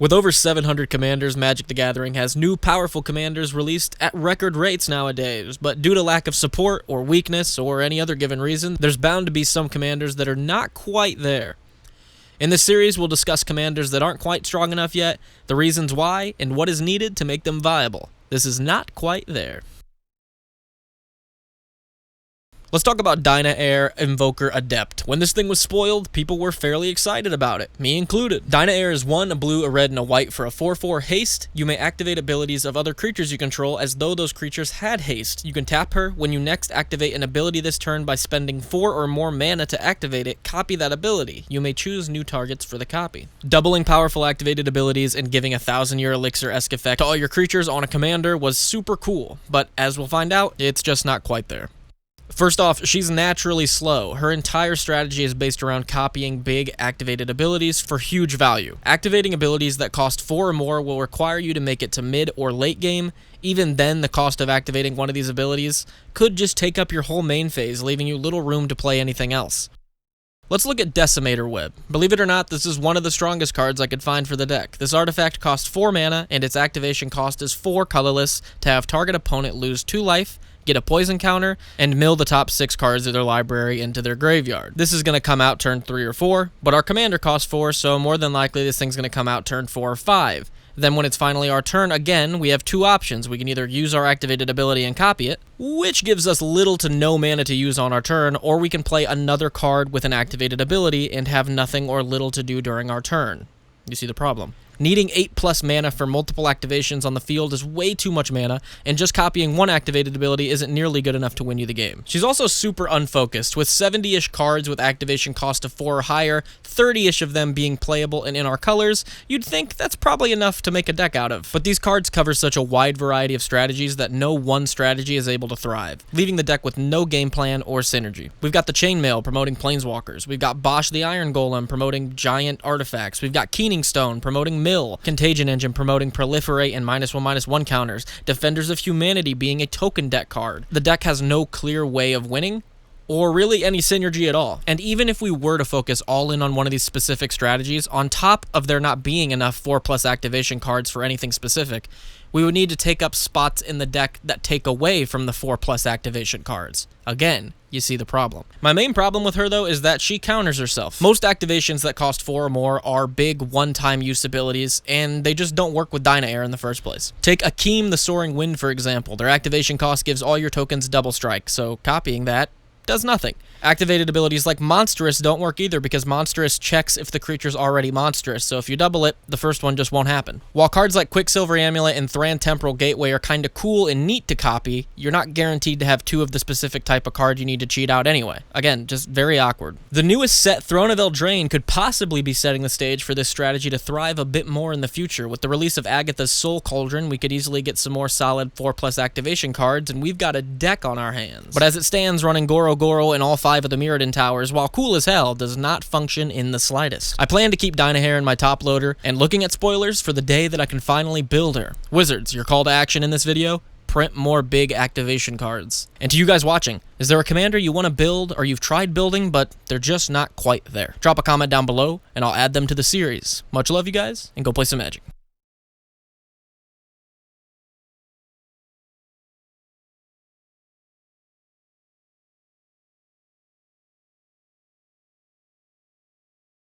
With over 700 commanders, Magic the Gathering has new powerful commanders released at record rates nowadays, but due to lack of support or weakness or any other given reason, there's bound to be some commanders that are not quite there. In this series, we'll discuss commanders that aren't quite strong enough yet, the reasons why, and what is needed to make them viable. This is not quite there. Let's talk about Dynaheir, Invoker, Adept. When this thing was spoiled, people were fairly excited about it, me included. Dynaheir is 1, a blue, a red, and a white for a 4/4 haste. You may activate abilities of other creatures you control as though those creatures had haste. You can tap her. When you next activate an ability this turn by spending 4 or more mana to activate it, copy that ability. You may choose new targets for the copy. Doubling powerful activated abilities and giving a 1000-year elixir-esque effect to all your creatures on a commander was super cool, but as we'll find out, it's just not quite there. First off, she's naturally slow. Her entire strategy is based around copying big activated abilities for huge value. Activating abilities that cost 4 or more will require you to make it to mid or late game. Even then, the cost of activating one of these abilities could just take up your whole main phase, leaving you little room to play anything else. Let's look at Decimator Web. Believe it or not, this is one of the strongest cards I could find for the deck. This artifact costs 4 mana, and its activation cost is 4 colorless to have target opponent lose 2 life, get a poison counter, and mill the top 6 cards of their library into their graveyard. This is going to come out turn 3 or 4, but our commander costs 4, so more than likely this thing's going to come out turn 4 or 5. Then when it's finally our turn again, we have 2 options. We can either use our activated ability and copy it, which gives us little to no mana to use on our turn, or we can play another card with an activated ability and have nothing or little to do during our turn. You see the problem. Needing 8+ mana for multiple activations on the field is way too much mana, and just copying one activated ability isn't nearly good enough to win you the game. She's also super unfocused, with 70-ish cards with activation cost of 4 or higher, 30-ish of them being playable and in our colors. You'd think that's probably enough to make a deck out of. But these cards cover such a wide variety of strategies that no one strategy is able to thrive, leaving the deck with no game plan or synergy. We've got the Chainmail promoting Planeswalkers. We've got Bosch the Iron Golem promoting giant artifacts. We've got Keening Stone promoting Mill, Contagion Engine promoting Proliferate and -1/-1 counters, Defenders of Humanity being a token deck card. The deck has no clear way of winning, or really any synergy at all. And even if we were to focus all in on one of these specific strategies, on top of there not being enough 4+ activation cards for anything specific, we would need to take up spots in the deck that take away from the 4+ activation cards. Again, you see the problem. My main problem with her, though, is that she counters herself. Most activations that cost 4 or more are big one-time use abilities, and they just don't work with Dynaheir in the first place. Take Akeem the Soaring Wind, for example. Their activation cost gives all your tokens double strike, so copying that does nothing. Activated abilities like Monstrous don't work either because Monstrous checks if the creature's already monstrous, so if you double it, the first one just won't happen. While cards like Quicksilver Amulet and Thran Temporal Gateway are kinda cool and neat to copy, you're not guaranteed to have 2 of the specific type of card you need to cheat out anyway. Again, just very awkward. The newest set, Throne of Eldraine, could possibly be setting the stage for this strategy to thrive a bit more in the future. With the release of Agatha's Soul Cauldron, we could easily get some more solid 4+ activation cards, and we've got a deck on our hands. But as it stands, running Goro and all 5 of the Mirrodin Towers, while cool as hell, does not function in the slightest. I plan to keep Dynaheir in my top loader, and looking at spoilers for the day that I can finally build her. Wizards, your call to action in this video? Print more big activation cards. And to you guys watching, is there a commander you want to build or you've tried building, but they're just not quite there? Drop a comment down below, and I'll add them to the series. Much love, you guys, and go play some Magic.